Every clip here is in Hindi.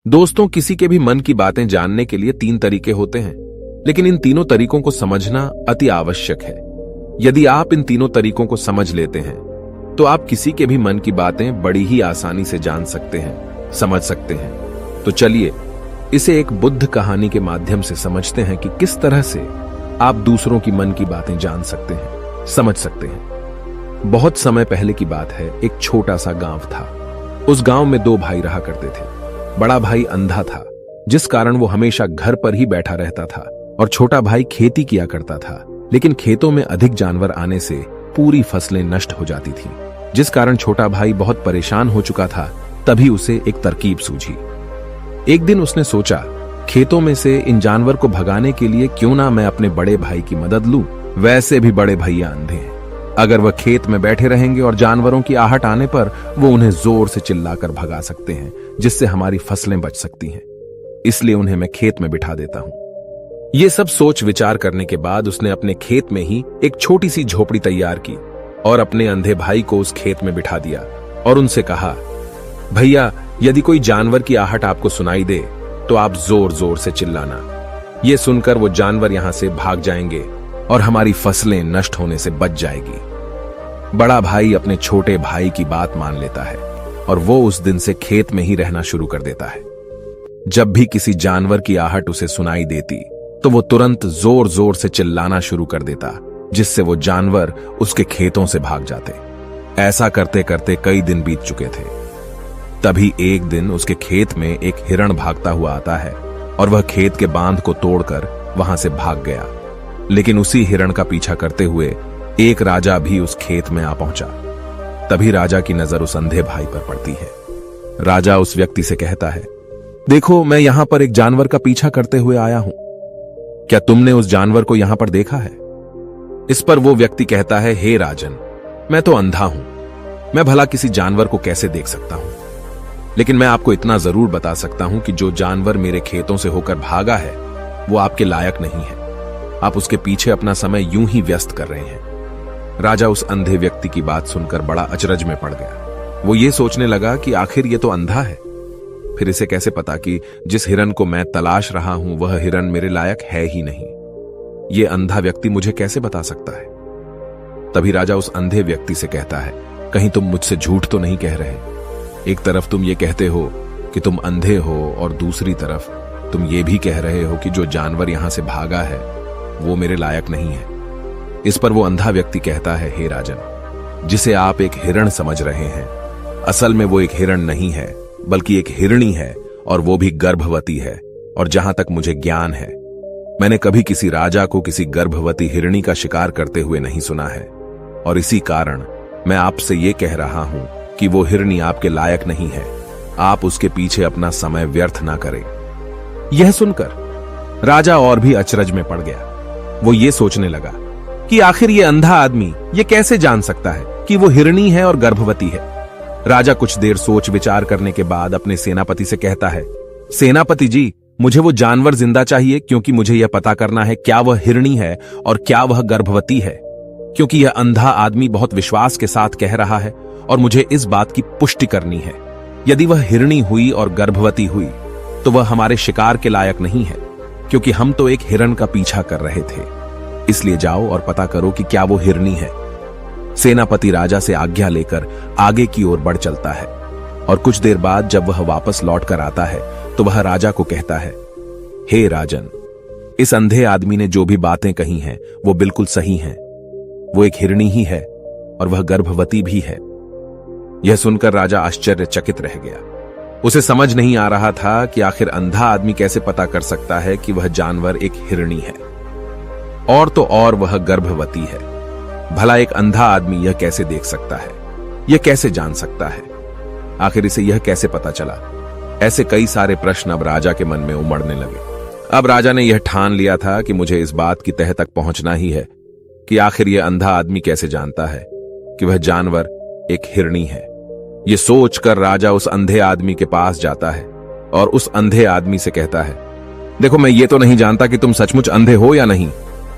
दोस्तों, किसी के भी मन की बातें जानने के लिए 3 तरीके होते हैं, लेकिन इन तीनों तरीकों को समझना अति आवश्यक है। यदि आप इन तीनों तरीकों को समझ लेते हैं तो आप किसी के भी मन की बातें बड़ी ही आसानी से जान सकते हैं, समझ सकते हैं। तो चलिए इसे एक बुद्ध कहानी के माध्यम से समझते हैं कि किस तरह से आप दूसरों की मन की बातें जान सकते हैं, समझ सकते हैं। बहुत समय पहले की बात है। एक छोटा सा गांव था। उस गांव में 2 भाई रहा करते थे। बड़ा भाई अंधा था, जिस कारण वो हमेशा घर पर ही बैठा रहता था, और छोटा भाई खेती किया करता था, लेकिन खेतों में अधिक जानवर आने से पूरी फसलें नष्ट हो जाती थीं, जिस कारण छोटा भाई बहुत परेशान हो चुका था। तभी उसे एक तरकीब सूझी। एक दिन उसने सोचा, खेतों में से इन जानवर को भगाने के लिए क्यों ना मैं अपने बड़े भाई की मदद लूं। वैसे भी बड़े भैया अंधे हैं, अगर वह खेत में बैठे रहेंगे और जानवरों की आहट आने पर वो उन्हें जोर से चिल्लाकर भगा सकते हैं, जिससे हमारी फसलें बच सकती हैं। इसलिए उन्हें मैं खेत में बिठा देता हूं। ये सब सोच विचार करने के बाद उसने अपने खेत में ही एक छोटी सी झोपड़ी तैयार की और अपने अंधे भाई को उस खेत में बिठा दिया और उनसे कहा, भैया, यदि कोई जानवर की आहट आपको सुनाई दे तो आप जोर जोर से चिल्लाना। ये सुनकर वो जानवर यहां से भाग जाएंगे और हमारी फसलें नष्ट होने से बच जाएगी। बड़ा भाई अपने छोटे भाई की बात मान लेता है और वो उस दिन से खेत में ही रहना शुरू कर देता है। जब भी किसी जानवर की आहट उसे सुनाई देती तो वो तुरंत जोर जोर से चिल्लाना शुरू कर देता, जिससे वो जानवर उसके खेतों से भाग जाते। ऐसा करते करते कई दिन बीत चुके थे। तभी एक दिन उसके खेत में एक हिरण भागता हुआ आता है और वह खेत के बांध को तोड़कर वहां से भाग गया। लेकिन उसी हिरण का पीछा करते हुए एक राजा भी उस खेत में आ पहुंचा। तभी राजा की नजर उस अंधे भाई पर पड़ती है। राजा उस व्यक्ति से कहता है, देखो, मैं यहां पर एक जानवर का पीछा करते हुए आया हूं। क्या तुमने उस जानवर को यहां पर देखा है? इस पर वो व्यक्ति कहता है, हे राजन, मैं तो अंधा हूं, मैं भला किसी जानवर को कैसे देख सकता हूं। लेकिन मैं आपको इतना जरूर बता सकता हूं कि जो जानवर मेरे खेतों से होकर भागा है वो आपके लायक नहीं है। आप उसके पीछे अपना समय यूं ही व्यस्त कर रहे हैं। राजा उस अंधे व्यक्ति की बात सुनकर बड़ा अचरज में पड़ गया। वो ये सोचने लगा कि आखिर ये तो अंधा है, फिर इसे कैसे पता कि जिस हिरन को मैं तलाश रहा हूं वह हिरन मेरे लायक है ही नहीं। ये अंधा व्यक्ति मुझे कैसे बता सकता है? तभी राजा उस अंधे व्यक्ति से कहता है, कहीं तुम मुझसे झूठ तो नहीं कह रहे? एक तरफ तुम ये कहते हो कि तुम अंधे हो और दूसरी तरफ तुम ये भी कह रहे हो कि जो जानवर यहां से भागा है वो मेरे लायक नहीं है। इस पर वो अंधा व्यक्ति कहता है, हे राजन, जिसे आप एक हिरण समझ रहे हैं, असल में वो एक हिरण नहीं है बल्कि एक हिरणी है, और वो भी गर्भवती है। और जहां तक मुझे ज्ञान है, मैंने कभी किसी राजा को किसी गर्भवती हिरणी का शिकार करते हुए नहीं सुना है, और इसी कारण मैं आपसे ये कह रहा हूं कि वो हिरणी आपके लायक नहीं है। आप उसके पीछे अपना समय व्यर्थ ना करें। यह सुनकर राजा और भी अचरज में पड़ गया। वो ये सोचने लगा कि आखिर ये अंधा आदमी ये कैसे जान सकता है कि वो हिरणी है और गर्भवती है। राजा कुछ देर सोच विचार करने के बाद अपने सेनापति से कहता है, सेनापति जी, मुझे वो जानवर जिंदा चाहिए, क्योंकि मुझे यह पता करना है क्या वह हिरणी है और क्या वह गर्भवती है। क्योंकि यह अंधा आदमी बहुत विश्वास के साथ कह रहा है और मुझे इस बात की पुष्टि करनी है। यदि वह हिरणी हुई और गर्भवती हुई तो वह हमारे शिकार के लायक नहीं है, क्योंकि हम तो एक हिरण का पीछा कर रहे थे। इसलिए जाओ और पता करो कि क्या वो हिरणी है। सेनापति राजा से आज्ञा लेकर आगे की ओर बढ़ चलता है, और कुछ देर बाद जब वह वापस लौट कर आता है तो वह राजा को कहता है, हे राजन, इस अंधे आदमी ने जो भी बातें कही हैं वो बिल्कुल सही हैं। वो एक हिरणी ही है और वह गर्भवती भी है। यह सुनकर राजा आश्चर्यचकित रह गया। उसे समझ नहीं आ रहा था कि आखिर अंधा आदमी कैसे पता कर सकता है कि वह जानवर एक हिरणी है, और तो और वह गर्भवती है। भला एक अंधा आदमी यह कैसे देख सकता है, यह कैसे जान सकता है? आखिर इसे यह कैसे पता चला? ऐसे कई सारे प्रश्न अब राजा के मन में उमड़ने लगे। अब राजा ने यह ठान लिया था कि मुझे इस बात की तह तक पहुंचना ही है कि आखिर यह अंधा आदमी कैसे जानता है कि वह जानवर एक हिरणी है। यह सोचकर राजा उस अंधे आदमी के पास जाता है और उस अंधे आदमी से कहता है, देखो, मैं ये तो नहीं जानता कि तुम सचमुच अंधे हो या नहीं,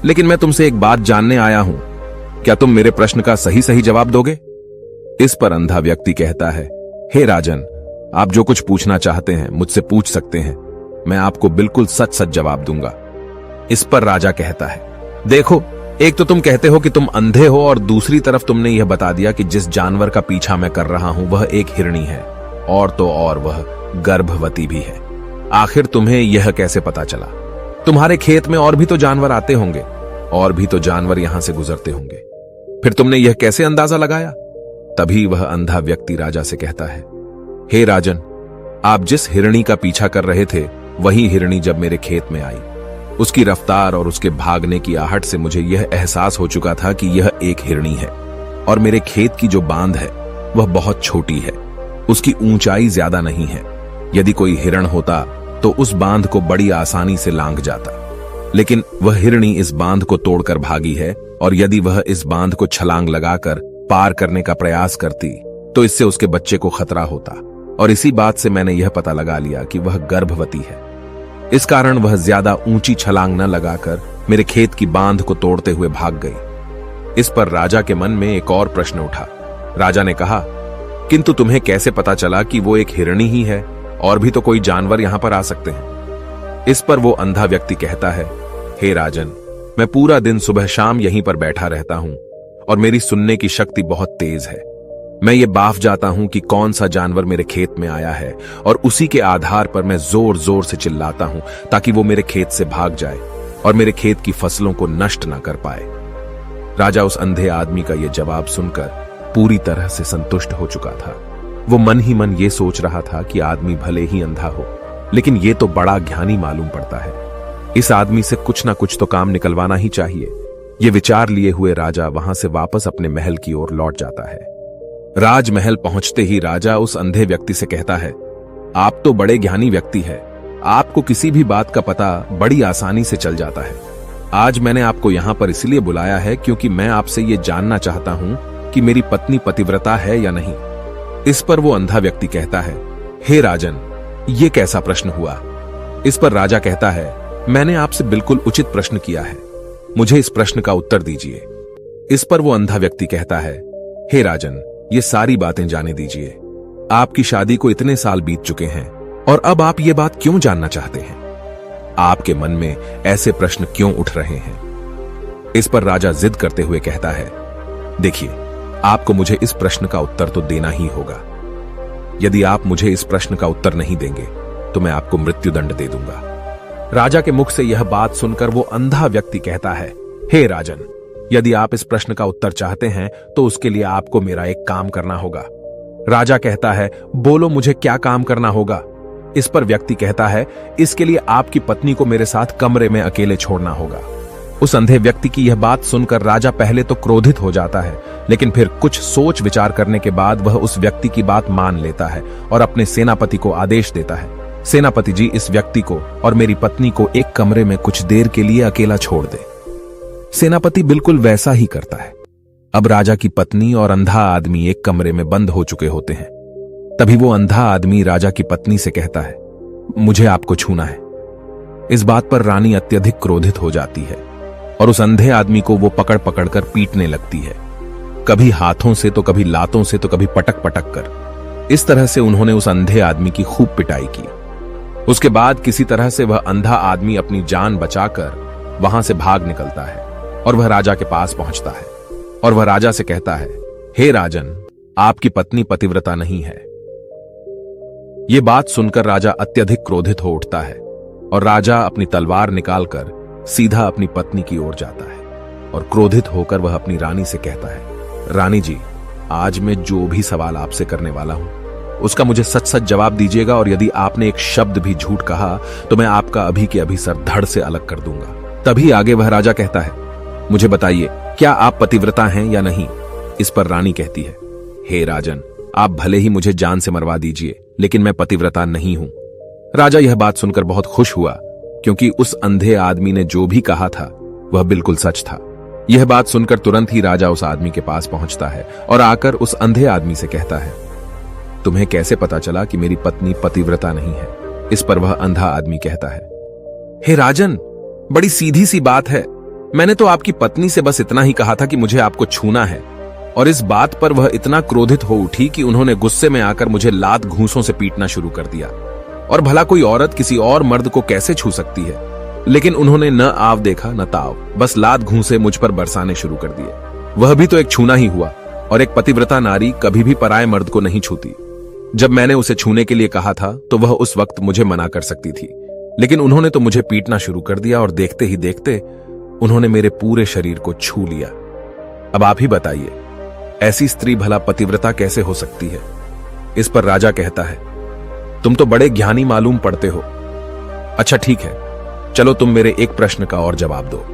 लेकिन मैं तुमसे एक बात जानने आया हूं। क्या तुम मेरे प्रश्न का सही सही जवाब दोगे? इस पर अंधा व्यक्ति कहता है, हे राजन, आप जो कुछ पूछना चाहते हैं मुझसे पूछ सकते हैं, मैं आपको बिल्कुल सच सच जवाब दूंगा। इस पर राजा कहता है, देखो, एक तो तुम कहते हो कि तुम अंधे हो और दूसरी तरफ तुमने यह बता दिया कि जिस जानवर का पीछा मैं कर रहा हूं वह एक हिरणी है, और तो और वह गर्भवती भी है। आखिर तुम्हें यह कैसे पता चला? तुम्हारे खेत में और भी तो जानवर आते होंगे, और भी तो जानवर यहां से गुजरते होंगे, फिर तुमने यह कैसे अंदाजा लगाया? तभी वह अंधा व्यक्ति राजा से कहता है, हे राजन, आप जिस हिरणी का पीछा कर रहे थे वही हिरणी जब मेरे खेत में आई, उसकी रफ्तार और उसके भागने की आहट से मुझे यह एहसास हो चुका था कि यह एक हिरणी है, और मेरे खेत की जो बांध है वह बहुत छोटी है, उसकी ऊंचाई ज्यादा नहीं है। यदि कोई हिरण होता तो उस बांध को बड़ी आसानी से लांघ जाता, लेकिन वह हिरणी इस बांध को तोड़कर भागी है, और यदि वह इस बांध को छलांग लगाकर पार करने का प्रयास करती तो इससे उसके बच्चे को खतरा होता, और इसी बात से मैंने यह पता लगा लिया कि वह गर्भवती है। इस कारण वह ज्यादा ऊंची छलांग न लगाकर मेरे खेत की बांध को तोड़ते हुए भाग गई। इस पर राजा के मन में एक और प्रश्न उठा। राजा ने कहा, किंतु तुम्हें कैसे पता चला कि वो एक हिरणी ही है? और भी तो कोई जानवर यहां पर आ सकते हैं। इस पर वो अंधा व्यक्ति कहता है, हे राजन, मैं पूरा दिन सुबह शाम यहीं पर बैठा रहता हूं, और मेरी सुनने की शक्ति बहुत तेज है। मैं ये बाफ जाता हूं कि कौन सा जानवर मेरे खेत में आया है, और उसी के आधार पर मैं जोर जोर से चिल्लाता हूं ताकि वो मेरे खेत से भाग जाए और मेरे खेत की फसलों को नष्ट न कर पाए। राजा उस अंधे आदमी का यह जवाब सुनकर पूरी तरह से संतुष्ट हो चुका था। वो मन ही मन ये सोच रहा था कि आदमी भले ही अंधा हो, लेकिन ये तो बड़ा ज्ञानी मालूम पड़ता है। इस आदमी से कुछ ना कुछ तो काम निकलवाना ही चाहिए। ये विचार लिए हुए राजा वहां से वापस अपने महल की ओर लौट जाता है। राजमहल पहुंचते ही राजा उस अंधे व्यक्ति से कहता है, आप तो बड़े ज्ञानी व्यक्ति हैं, आपको किसी भी बात का पता बड़ी आसानी से चल जाता है। आज मैंने आपको यहां पर इसलिए बुलाया है क्योंकि मैं आपसे ये जानना चाहता हूं कि मेरी पत्नी पतिव्रता है या नहीं। इस पर वो अंधा व्यक्ति कहता है, हे राजन, ये कैसा प्रश्न हुआ? इस पर राजा कहता है, मैंने आपसे बिल्कुल उचित प्रश्न किया है, मुझे इस प्रश्न का उत्तर दीजिए। इस पर वो अंधा व्यक्ति कहता है, हे राजन, ये सारी बातें जाने दीजिए। आपकी शादी को इतने साल बीत चुके हैं और अब आप ये बात क्यों जानना चाहते हैं? आपके मन में ऐसे प्रश्न क्यों उठ रहे हैं? इस पर राजा जिद करते हुए कहता है, देखिए, आपको मुझे इस प्रश्न का उत्तर तो देना ही होगा। यदि आप मुझे इस प्रश्न का उत्तर नहीं देंगे तो मैं आपको मृत्युदंड दे दूंगा। राजा के मुख से यह बात सुनकर वो अंधा व्यक्ति कहता है, हे राजन, यदि आप इस प्रश्न का उत्तर चाहते हैं तो उसके लिए आपको मेरा एक काम करना होगा। राजा कहता है, बोलो, मुझे क्या काम करना होगा? इस पर व्यक्ति कहता है, इसके लिए आपकी पत्नी को मेरे साथ कमरे में अकेले छोड़ना होगा। उस अंधे व्यक्ति की यह बात सुनकर राजा पहले तो क्रोधित हो जाता है, लेकिन फिर कुछ सोच विचार करने के बाद वह उस व्यक्ति की बात मान लेता है और अपने सेनापति को आदेश देता है, सेनापति जी, इस व्यक्ति को और मेरी पत्नी को एक कमरे में कुछ देर के लिए अकेला छोड़ दे। सेनापति बिल्कुल वैसा ही करता है। अब राजा की पत्नी और अंधा आदमी एक कमरे में बंद हो चुके होते हैं। तभी वो अंधा आदमी राजा की पत्नी से कहता है, मुझे आपको छूना है। इस बात पर रानी अत्यधिक क्रोधित हो जाती है और उस अंधे आदमी को वो पकड़ पकड़ कर पीटने लगती है, कभी हाथों से तो कभी लातों से तो कभी पटक पटक कर। इस तरह से उन्होंने उस अंधे आदमी की खूब पिटाई की। उसके बाद किसी तरह से वह अंधा आदमी अपनी जान बचाकर वहां से भाग निकलता है और वह राजा के पास पहुंचता है और वह राजा से कहता है, हे राजन, आपकी पत्नी पतिव्रता नहीं है। यह बात सुनकर राजा अत्यधिक क्रोधित हो उठता है और राजा अपनी तलवार निकालकर सीधा अपनी पत्नी की ओर जाता है और क्रोधित होकर वह अपनी रानी से कहता है, रानी जी, आज मैं जो भी सवाल आपसे करने वाला हूं उसका मुझे सच सच जवाब दीजिएगा, और यदि आपने एक शब्द भी झूठ कहा तो मैं आपका अभी के अभी सर धड़ से अलग कर दूंगा। तभी आगे वह राजा कहता है, मुझे बताइए, क्या आप पतिव्रता हैं या नहीं? इस पर रानी कहती है, हे राजन, आप भले ही मुझे जान से मरवा दीजिए, लेकिन मैं पतिव्रता नहीं हूं। राजा यह बात सुनकर बहुत खुश हुआ, क्योंकि उस अंधे आदमी ने जो भी कहा था वह बिल्कुल सच था। यह बात सुनकर तुरंत ही राजा उस आदमी के पास पहुंचता है और आकर उस अंधे आदमी से कहता है, तुम्हें कैसे पता चला कि मेरी पत्नी पतिव्रता नहीं है? इस पर वह अंधा आदमी कहता है, हे राजन, बड़ी सीधी सी बात है। मैंने तो आपकी पत्नी से बस इतना ही कहा था कि मुझे आपको छूना है, और इस बात पर वह इतना क्रोधित हो उठी कि उन्होंने गुस्से में आकर मुझे लात घूंसों से पीटना शुरू कर दिया। और भला कोई औरत किसी और मर्द को कैसे छू सकती है, लेकिन उन्होंने न आव देखा न ताव, बस लात घूंसे मुझ पर बरसाने शुरू कर दिए। वह भी तो एक छूना ही हुआ, और एक पतिव्रता नारी कभी भी पराये मर्द को नहीं छूती। जब मैंने उसे छूने के लिए कहा था तो वह उस वक्त मुझे मना कर सकती थी, लेकिन उन्होंने तो मुझे पीटना शुरू कर दिया और देखते ही देखते उन्होंने मेरे पूरे शरीर को छू लिया। अब आप ही बताइए, ऐसी स्त्री भला पतिव्रता कैसे हो सकती है? इस पर राजा कहता है, तुम तो बड़े ज्ञानी मालूम पड़ते हो। अच्छा ठीक है, चलो तुम मेरे एक प्रश्न का और जवाब दो।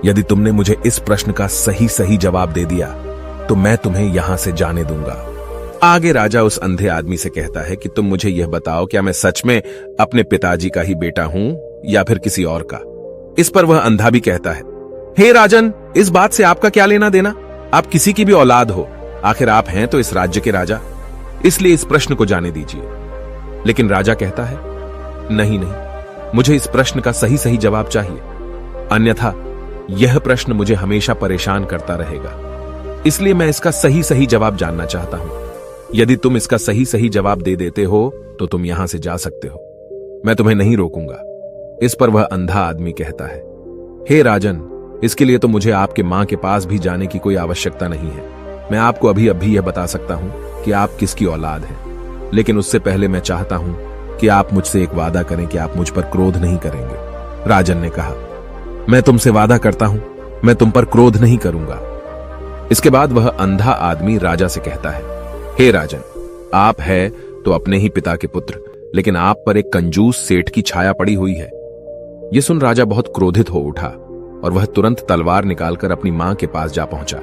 यदि तुमने मुझे इस प्रश्न का सही सही जवाब दे दिया तो मैं तुम्हें यहां से जाने दूंगा। आगे राजा उस अंधे आदमी से कहता है कि तुम मुझे यह बताओ, क्या मैं सच में अपने पिताजी का ही बेटा हूं या फिर किसी और का? इस पर वह अंधा भी कहता है, हे राजन, इस बात से आपका क्या लेना देना? आप किसी की भी औलाद हो, आखिर आप हैं तो इस राज्य के राजा, इसलिए इस प्रश्न को जाने दीजिए। लेकिन राजा कहता है, नहीं नहीं, मुझे इस प्रश्न का सही सही जवाब चाहिए, अन्यथा यह प्रश्न मुझे हमेशा परेशान करता रहेगा। इसलिए मैं इसका सही सही जवाब जानना चाहता हूं। यदि तुम इसका सही सही जवाब दे देते हो तो तुम यहां से जा सकते हो, मैं तुम्हें नहीं रोकूंगा। इस पर वह अंधा आदमी कहता है, हे राजन, इसके लिए तो मुझे आपके मां के पास भी जाने की कोई आवश्यकता नहीं है। मैं आपको अभी अभी यह बता सकता हूं कि आप किसकी औलाद हैं, लेकिन उससे पहले मैं चाहता हूं कि आप मुझसे एक वादा करें कि आप मुझ पर क्रोध नहीं करेंगे। राजन ने कहा, मैं तुमसे वादा करता हूं, मैं तुम पर क्रोध नहीं करूंगा। इसके बाद वह अंधा आदमी राजा से कहता है, हे राजन, आप है तो अपने ही पिता के पुत्र, लेकिन आप पर एक कंजूस सेठ की छाया पड़ी हुई है। यह सुन राजा बहुत क्रोधित हो उठा और वह तुरंत तलवार निकालकर अपनी मां के पास जा पहुंचा।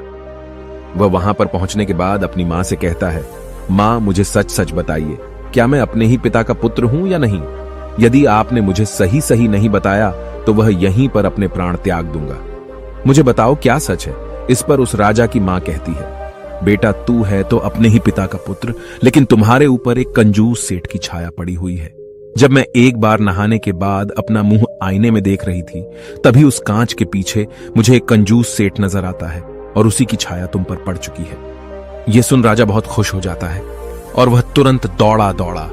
वह वहां पर पहुंचने के बाद अपनी मां से कहता है, मां, मुझे सच सच बताइए, क्या मैं अपने ही पिता का पुत्र हूं या नहीं? यदि आपने मुझे सही सही नहीं बताया तो वह यहीं पर अपने प्राण त्याग दूंगा। मुझे बताओ क्या सच है? इस पर उस राजा की मां कहती है, बेटा, तू है तो अपने ही पिता का पुत्र, लेकिन तुम्हारे ऊपर एक कंजूस सेठ की छाया पड़ी हुई है। जब मैं एक बार नहाने के बाद अपना मुंह आईने में देख रही थी, तभी उस कांच के पीछे मुझे एक कंजूस सेठ नजर आता है और उसी की छाया तुम पर पड़ चुकी है। यह सुन राजा बहुत खुश हो जाता है और वह तुरंत दौड़ा दौड़ा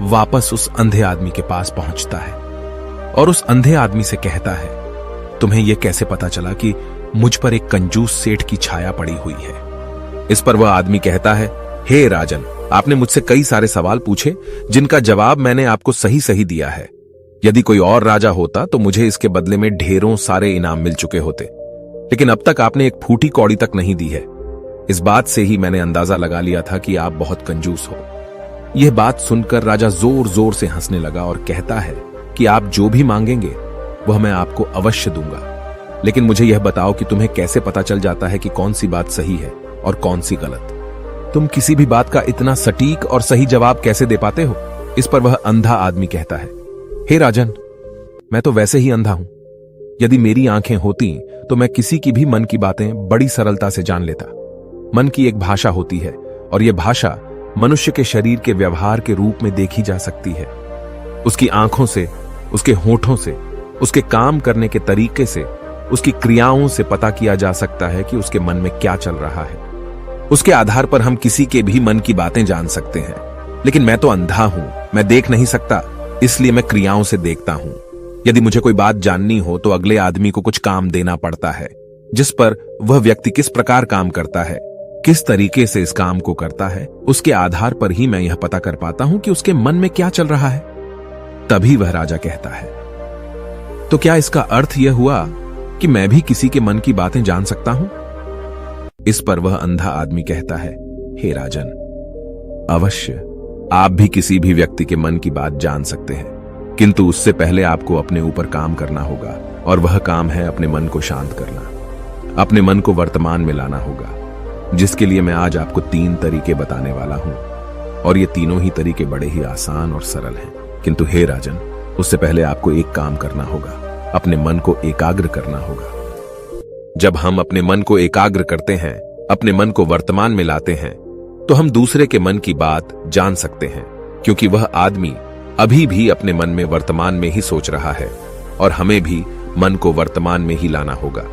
वापस उस अंधे आदमी के पास पहुंचता है और उस अंधे आदमी से कहता है, तुम्हें यह कैसे पता चला कि मुझ पर एक कंजूस सेठ की छाया पड़ी हुई है? इस पर वह आदमी कहता है, हे राजन, आपने मुझसे कई सारे सवाल पूछे जिनका जवाब मैंने आपको सही सही दिया है। यदि कोई और राजा होता तो मुझे इसके बदले में ढेरों सारे इनाम मिल चुके होते, लेकिन अब तक आपने एक फूटी कौड़ी तक नहीं दी है। इस बात से ही मैंने अंदाजा लगा लिया था कि आप बहुत कंजूस हो। यह बात सुनकर राजा जोर जोर से हंसने लगा और कहता है कि आप जो भी मांगेंगे वह मैं आपको अवश्य दूंगा, लेकिन मुझे यह बताओ कि तुम्हें कैसे पता चल जाता है कि कौन सी बात सही है और कौन सी गलत? तुम किसी भी बात का इतना सटीक और सही जवाब कैसे दे पाते हो? इस पर वह अंधा आदमी कहता है, हे राजन, मैं तो वैसे ही अंधा हूं। यदि मेरी आंखें होती तो मैं किसी की भी मन की बातें बड़ी सरलता से जान लेता। मन की एक भाषा होती है और यह भाषा मनुष्य के शरीर के व्यवहार के रूप में देखी जा सकती है। उसकी आंखों से, उसके होठों से, उसके काम करने के तरीके से, उसकी क्रियाओं से पता किया जा सकता है कि उसके मन में क्या चल रहा है। उसके आधार पर हम किसी के भी मन की बातें जान सकते हैं, लेकिन मैं तो अंधा हूं, मैं देख नहीं सकता, इसलिए मैं क्रियाओं से देखता हूं। यदि मुझे कोई बात जाननी हो तो अगले आदमी को कुछ काम देना पड़ता है, जिस पर वह व्यक्ति किस प्रकार काम करता है, किस तरीके से इस काम को करता है, उसके आधार पर ही मैं यह पता कर पाता हूं कि उसके मन में क्या चल रहा है। तभी वह राजा कहता है, तो क्या इसका अर्थ यह हुआ कि मैं भी किसी के मन की बातें जान सकता हूं? इस पर वह अंधा आदमी कहता है, हे राजन, अवश्य आप भी किसी भी व्यक्ति के मन की बात जान सकते हैं, किंतु उससे पहले आपको अपने ऊपर काम करना होगा, और वह काम है अपने मन को शांत करना, अपने मन को वर्तमान में लाना होगा, जिसके लिए मैं आज आपको 3 तरीके बताने वाला हूं। और ये तीनों ही तरीके बड़े ही आसान और सरल हैं, किंतु हे राजन, उससे पहले आपको एक काम करना होगा, अपने मन को एकाग्र करना होगा। जब हम अपने मन को एकाग्र करते हैं, अपने मन को वर्तमान में लाते हैं, तो हम दूसरे के मन की बात जान सकते हैं, क्योंकि वह आदमी अभी भी अपने मन में वर्तमान में ही सोच रहा है, और हमें भी मन को वर्तमान में ही लाना होगा,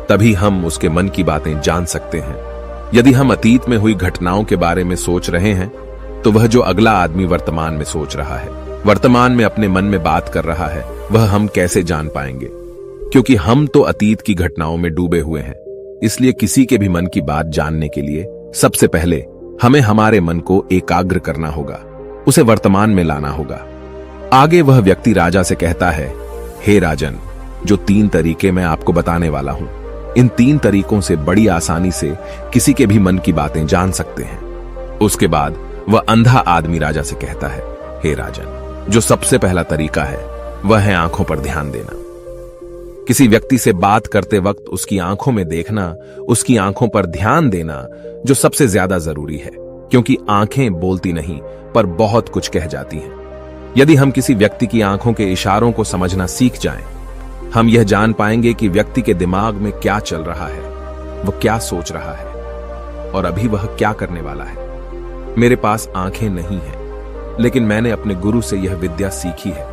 तभी हम उसके मन की बातें जान सकते हैं। यदि हम अतीत में हुई घटनाओं के बारे में सोच रहे हैं तो वह जो अगला आदमी वर्तमान में सोच रहा है, वर्तमान में अपने मन में बात कर रहा है, वह हम कैसे जान पाएंगे? क्योंकि हम तो अतीत की घटनाओं में डूबे हुए हैं। इसलिए किसी के भी मन की बात जानने के लिए सबसे पहले हमें हमारे मन को एकाग्र करना होगा, उसे वर्तमान में लाना होगा। आगे वह व्यक्ति राजा से कहता है, हे राजन, जो 3 तरीके मैं आपको बताने वाला हूं, इन 3 तरीकों से बड़ी आसानी से किसी के भी मन की बातें जान सकते हैं। उसके बाद वह अंधा आदमी राजा से कहता है, हे राजन, जो सबसे पहला तरीका है वह है आंखों पर ध्यान देना। किसी व्यक्ति से बात करते वक्त उसकी आंखों में देखना, उसकी आंखों पर ध्यान देना जो सबसे ज्यादा जरूरी है, क्योंकि आंखें बोलती नहीं पर बहुत कुछ कह जाती हैं। यदि हम किसी व्यक्ति की आंखों के इशारों को समझना सीख जाएं, हम यह जान पाएंगे कि व्यक्ति के दिमाग में क्या चल रहा है, वह क्या सोच रहा है और अभी वह क्या करने वाला है। मेरे पास आंखें नहीं हैं, लेकिन मैंने अपने गुरु से यह विद्या सीखी है,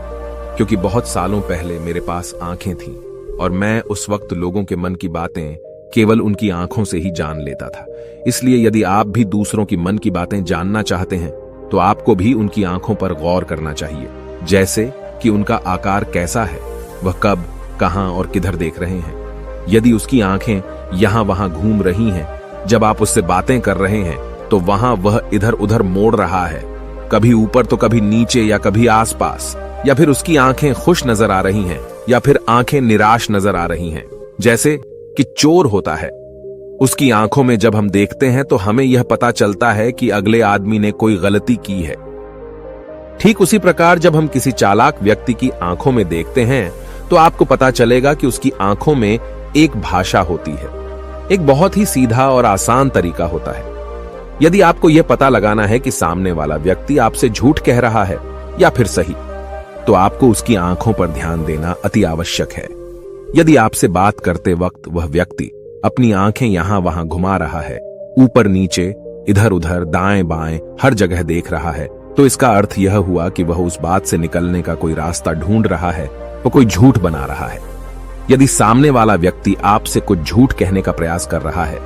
क्योंकि बहुत सालों पहले मेरे पास आंखें थीं और मैं उस वक्त लोगों के मन की बातें केवल उनकी आंखों से ही जान लेता था। इसलिए यदि आप भी दूसरों की मन की बातें जानना चाहते हैं तो आपको भी उनकी आंखों पर गौर करना चाहिए, जैसे कि उनका आकार कैसा है, वह कब, कहां और किधर देख रहे हैं। यदि उसकी आंखें यहां वहां घूम रही हैं, जब आप उससे बातें कर रहे हैं तो वहां वह इधर उधर मोड़ रहा है, कभी ऊपर तो कभी नीचे या कभी आसपास, या फिर उसकी आंखें खुश नजर आ रही हैं या फिर आंखें निराश नजर आ रही हैं, जैसे कि चोर होता है। उसकी आंखों में जब हम देखते हैं तो हमें यह पता चलता है कि अगले आदमी ने कोई गलती की है। ठीक उसी प्रकार जब हम किसी चालाक व्यक्ति की आंखों में देखते हैं तो आपको पता चलेगा कि उसकी आंखों में एक भाषा होती है। एक बहुत ही सीधा और आसान तरीका होता है। यदि आपको यह पता लगाना है कि सामने वाला व्यक्ति आपसे झूठ कह रहा है या फिर सही, तो आपको उसकी आंखों पर ध्यान देना अति आवश्यक है। यदि आपसे बात करते वक्त वह व्यक्ति अपनी आंखें यहां वहां घुमा रहा है, ऊपर नीचे, इधर उधर, दाएं बाएं, हर जगह देख रहा है, तो इसका अर्थ यह हुआ कि वह उस बात से निकलने का कोई रास्ता ढूंढ रहा है, वो कोई झूठ बना रहा है। यदि सामने वाला व्यक्ति आपसे कुछ झूठ कहने का प्रयास कर रहा है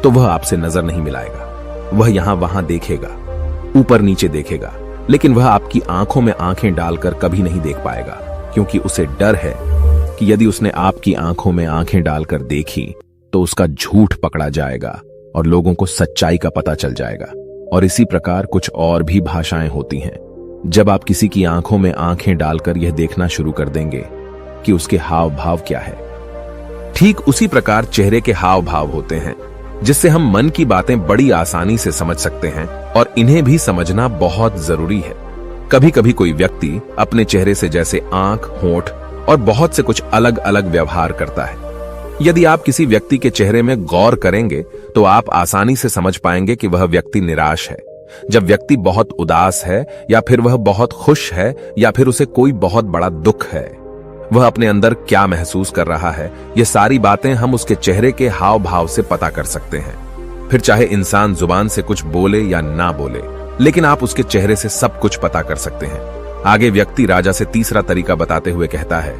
तो वह आपसे नजर नहीं मिलाएगा। वह यहां वहां देखेगा, ऊपर नीचे देखेगा, लेकिन वह आपकी आंखों में आंखें डालकर कभी नहीं देख पाएगा, क्योंकि उसे डर है कि यदि उसने आपकी आंखों में आंखें डालकर देखी तो उसका झूठ पकड़ा जाएगा और लोगों को सच्चाई का पता चल जाएगा। और इसी प्रकार कुछ और भी भाषाएं होती हैं। जब आप किसी की आंखों में आंखें डालकर यह देखना शुरू कर देंगे कि उसके हाव भाव क्या है, ठीक उसी प्रकार चेहरे के हाव भाव होते हैं, जिससे हम मन की बातें बड़ी आसानी से समझ सकते हैं और इन्हें भी समझना बहुत जरूरी है। कभी कभी कोई व्यक्ति अपने चेहरे से जैसे आंख, होंठ और बहुत से कुछ अलग अलग व्यवहार करता है। यदि आप किसी व्यक्ति के चेहरे में गौर करेंगे तो आप आसानी से समझ पाएंगे कि वह व्यक्ति निराश है, जब व्यक्ति बहुत उदास है, या फिर वह बहुत खुश है, या फिर उसे कोई बहुत बड़ा दुख है। वह अपने अंदर क्या महसूस कर रहा है, ये सारी बातें हम उसके चेहरे के हाव भाव से पता कर सकते हैं। फिर चाहे इंसान जुबान से कुछ बोले या ना बोले, लेकिन आप उसके चेहरे से सब कुछ पता कर सकते हैं। आगे व्यक्ति राजा से तीसरा तरीका बताते हुए कहता है,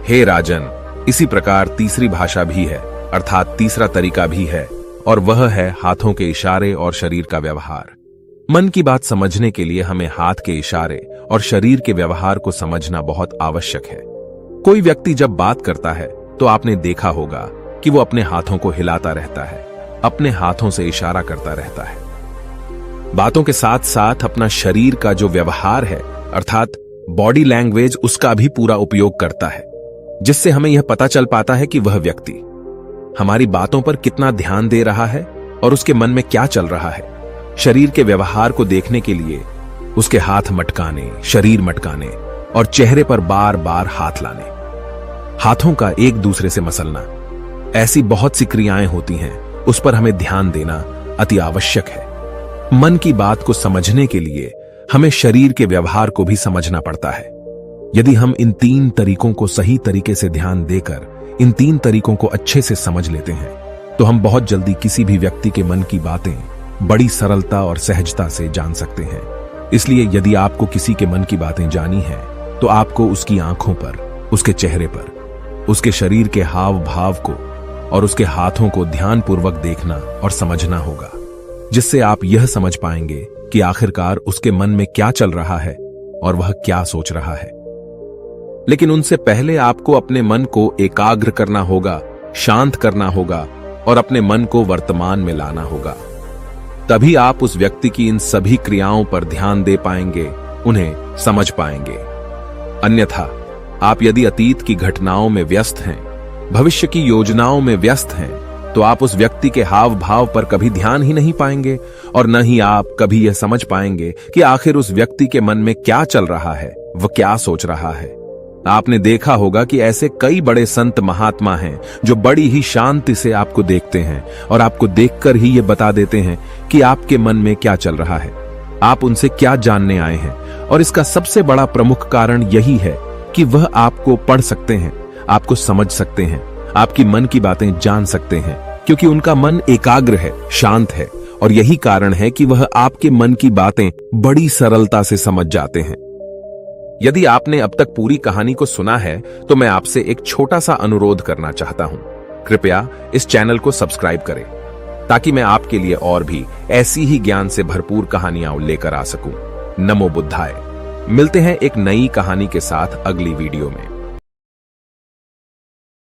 हे राजन, इसी प्रकार तीसरी भाषा भी है, अर्थात तीसरा तरीका भी है, और वह है हाथों के इशारे और शरीर का व्यवहार। मन की बात समझने के लिए हमें हाथ के इशारे और शरीर के व्यवहार को समझना बहुत आवश्यक है। कोई व्यक्ति जब बात करता है तो आपने देखा होगा कि वो अपने हाथों को हिलाता रहता है, अपने हाथों से इशारा करता रहता है। बातों के साथ साथ अपना शरीर का जो व्यवहार है, अर्थात बॉडी लैंग्वेज, उसका भी पूरा उपयोग करता है, जिससे हमें यह पता चल पाता है कि वह व्यक्ति हमारी बातों पर कितना ध्यान दे रहा है और उसके मन में क्या चल रहा है। शरीर के व्यवहार को देखने के लिए उसके हाथ मटकाने, शरीर मटकाने और चेहरे पर बार बार हाथ लाने, हाथों का एक दूसरे से मसलना, ऐसी बहुत सी क्रियाएं होती हैं, उस पर हमें ध्यान देना अति आवश्यक है। मन की बात को समझने के लिए हमें शरीर के व्यवहार को भी समझना पड़ता है। यदि हम इन 3 तरीकों को सही तरीके से ध्यान देकर इन 3 तरीकों को अच्छे से समझ लेते हैं तो हम बहुत जल्दी किसी भी व्यक्ति के मन की बातें बड़ी सरलता और सहजता से जान सकते हैं। इसलिए यदि आपको किसी के मन की बातें जानी है तो आपको उसकी आंखों पर, उसके चेहरे पर, उसके शरीर के हाव भाव को और उसके हाथों को ध्यानपूर्वक देखना और समझना होगा, जिससे आप यह समझ पाएंगे कि आखिरकार उसके मन में क्या चल रहा है और वह क्या सोच रहा है। लेकिन उनसे पहले आपको अपने मन को एकाग्र करना होगा, शांत करना होगा और अपने मन को वर्तमान में लाना होगा। तभी आप उस व्यक्ति की इन सभी क्रियाओं पर ध्यान दे पाएंगे, उन्हें समझ पाएंगे। अन्यथा आप यदि अतीत की घटनाओं में व्यस्त हैं, भविष्य की योजनाओं में व्यस्त हैं, तो आप उस व्यक्ति के हाव भाव पर कभी ध्यान ही नहीं पाएंगे और न ही आप कभी यह समझ पाएंगे कि आखिर उस व्यक्ति के मन में क्या चल रहा है, वह क्या सोच रहा है। आपने देखा होगा कि ऐसे कई बड़े संत महात्मा हैं जो बड़ी ही शांति से आपको देखते हैं और आपको देखकर ही ये बता देते हैं कि आपके मन में क्या चल रहा है, आप उनसे क्या जानने आए हैं। और इसका सबसे बड़ा प्रमुख कारण यही है कि वह आपको पढ़ सकते हैं, आपको समझ सकते हैं, आपकी मन की बातें जान सकते हैं, क्योंकि उनका मन एकाग्र है, शांत है। और यही कारण है कि वह आपके मन की बातें बड़ी सरलता से समझ जाते हैं। यदि आपने अब तक पूरी कहानी को सुना है तो मैं आपसे एक छोटा सा अनुरोध करना चाहता हूं। कृपया इस चैनल को सब्सक्राइब करें ताकि मैं आपके लिए और भी ऐसी ही ज्ञान से भरपूर कहानियां लेकर आ सकूं। नमो बुद्धाय। मिलते हैं एक नई कहानी के साथ अगली वीडियो में।